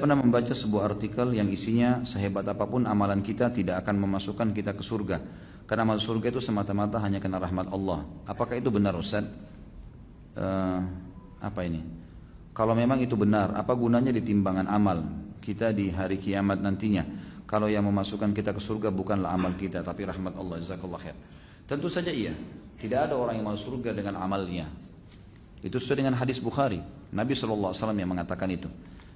Pernah membaca sebuah artikel yang isinya sehebat apapun amalan kita tidak akan memasukkan kita ke surga. Karena masuk surga itu semata-mata hanya karena rahmat Allah. Apakah itu benar, Ustaz? Apa ini? Kalau memang itu benar, apa gunanya di timbangan amal kita di hari kiamat nantinya? Kalau yang memasukkan kita ke surga bukanlah amal kita, tapi rahmat Allah. Jazakallah khair. Tentu saja iya. Tidak ada orang yang masuk surga dengan amalnya. Itu sesuai dengan hadis Bukhari. Nabi SAW yang mengatakan itu.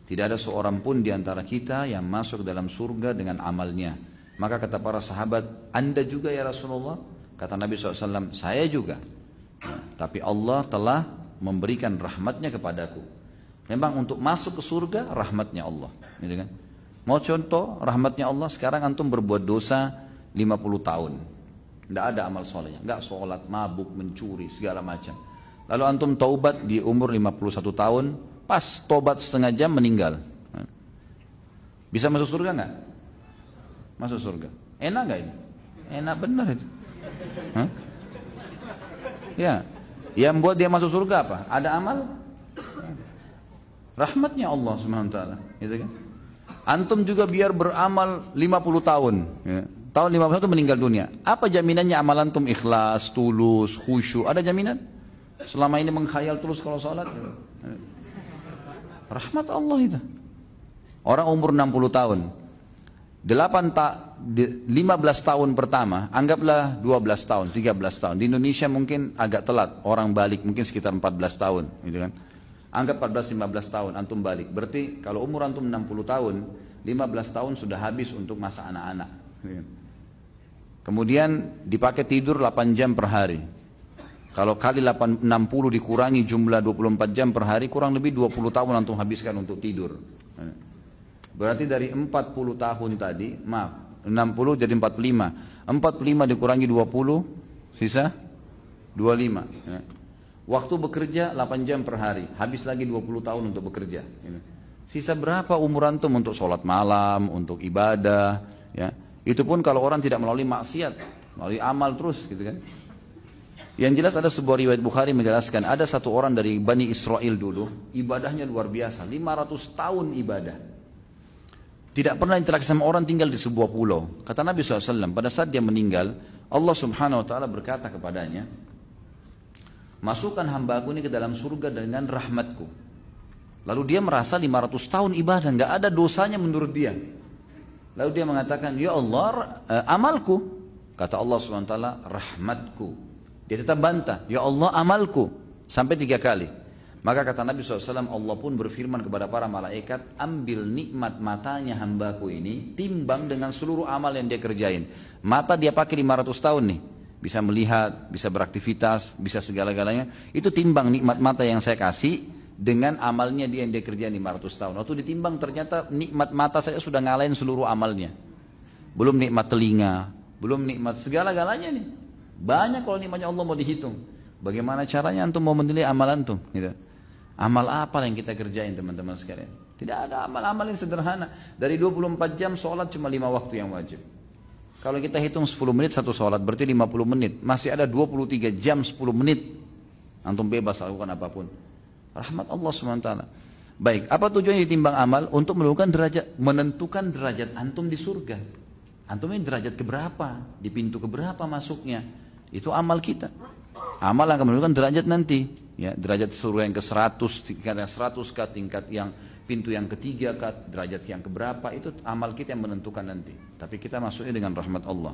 Tidak ada seorang pun di antara kita yang masuk dalam surga dengan amalnya. Maka kata para sahabat, Anda juga ya Rasulullah? Kata Nabi SAW, saya juga. Tapi Allah telah memberikan rahmatnya kepadaku. Memang untuk masuk ke surga, rahmatnya Allah. Gitu kan? Mau contoh rahmatnya Allah, sekarang antum berbuat dosa 50 tahun. Tidak ada amal solehnya. Tidak sholat, mabuk, mencuri, segala macam. Lalu antum taubat di umur 51 tahun, pas tobat setengah jam meninggal. Bisa masuk surga nggak? Masuk surga. Enak nggak ini? Enak benar itu. Hah? Ya, yang buat dia masuk surga apa? Ada amal? Rahmatnya Allah SWT. Gitu kan? Antum juga biar beramal 50 tahun. Ya. Tahun 50 itu meninggal dunia. Apa jaminannya amal antum ikhlas, tulus, khusyuk? Ada jaminan? Selama ini mengkhayal terus kalau sholat. Ya. Rahmat Allah itu. Orang umur 60 tahun. 15 tahun pertama, anggaplah 12 tahun, 13 tahun. Di Indonesia mungkin agak telat, orang balik mungkin sekitar 14 tahun, gitu kan. Anggap 14-15 tahun antum balik. Berarti kalau umur antum 60 tahun, 15 tahun sudah habis untuk masa anak-anak. Kemudian dipakai tidur 8 jam per hari. Kalau kali 60 dikurangi jumlah 24 jam per hari, kurang lebih 20 tahun antum habiskan untuk tidur. Berarti dari 40 tahun tadi, maaf, 60 jadi 45. 45 dikurangi 20, sisa 25. Waktu bekerja 8 jam per hari, habis lagi 20 tahun untuk bekerja. Sisa berapa umur antum untuk sholat malam, untuk ibadah, ya. Itu pun kalau orang tidak melalui maksiat, melalui amal terus, gitu kan. Yang jelas ada sebuah riwayat Bukhari menjelaskan, ada satu orang dari Bani Israel dulu, ibadahnya luar biasa, 500 tahun ibadah. Tidak pernah interaksi sama orang, tinggal di sebuah pulau. Kata Nabi SAW, pada saat dia meninggal, Allah Subhanahu Wa Taala berkata kepadanya, masukkan hambaku ini ke dalam surga dengan rahmatku. Lalu dia merasa 500 tahun ibadah, nggak ada dosanya menurut dia. Lalu dia mengatakan, ya Allah, amalku. Kata Allah SWT, rahmatku. Dia tetap bantah, ya Allah, amalku. Sampai 3 kali. Maka kata Nabi SAW, Allah pun berfirman kepada para malaikat, ambil nikmat matanya hambaku ini, timbang dengan seluruh amal yang dia kerjain. Mata dia pakai 500 tahun nih. Bisa melihat, bisa beraktivitas, bisa segala-galanya. Itu timbang nikmat mata yang saya kasih dengan amalnya dia yang dia kerjain 500 tahun. Waktu ditimbang ternyata nikmat mata saya sudah ngalahin seluruh amalnya. Belum nikmat telinga, belum nikmat segala-galanya nih. Banyak kalau nikmatnya Allah mau dihitung. Bagaimana caranya antum mau menilai amal antum? Gitu. Amal apa yang kita kerjain teman-teman sekalian? Tidak ada amal-amal yang sederhana. Dari 24 jam sholat cuma 5 waktu yang wajib. Kalau kita hitung 10 menit satu sholat berarti 50 menit. Masih ada 23 jam 10 menit. Antum bebas lakukan apapun. Rahmat Allah SWT. Baik, apa tujuannya ditimbang amal? Untuk menentukan derajat antum di surga. Antum ini derajat keberapa? Di pintu keberapa masuknya? Itu amal kita. Amal akan menentukan derajat nanti. Ya, derajat surga yang ke-100, tingkat yang 100 kah, tingkat yang pintu yang ketiga kah, derajat yang keberapa, itu amal kita yang menentukan nanti. Tapi kita masuknya dengan rahmat Allah.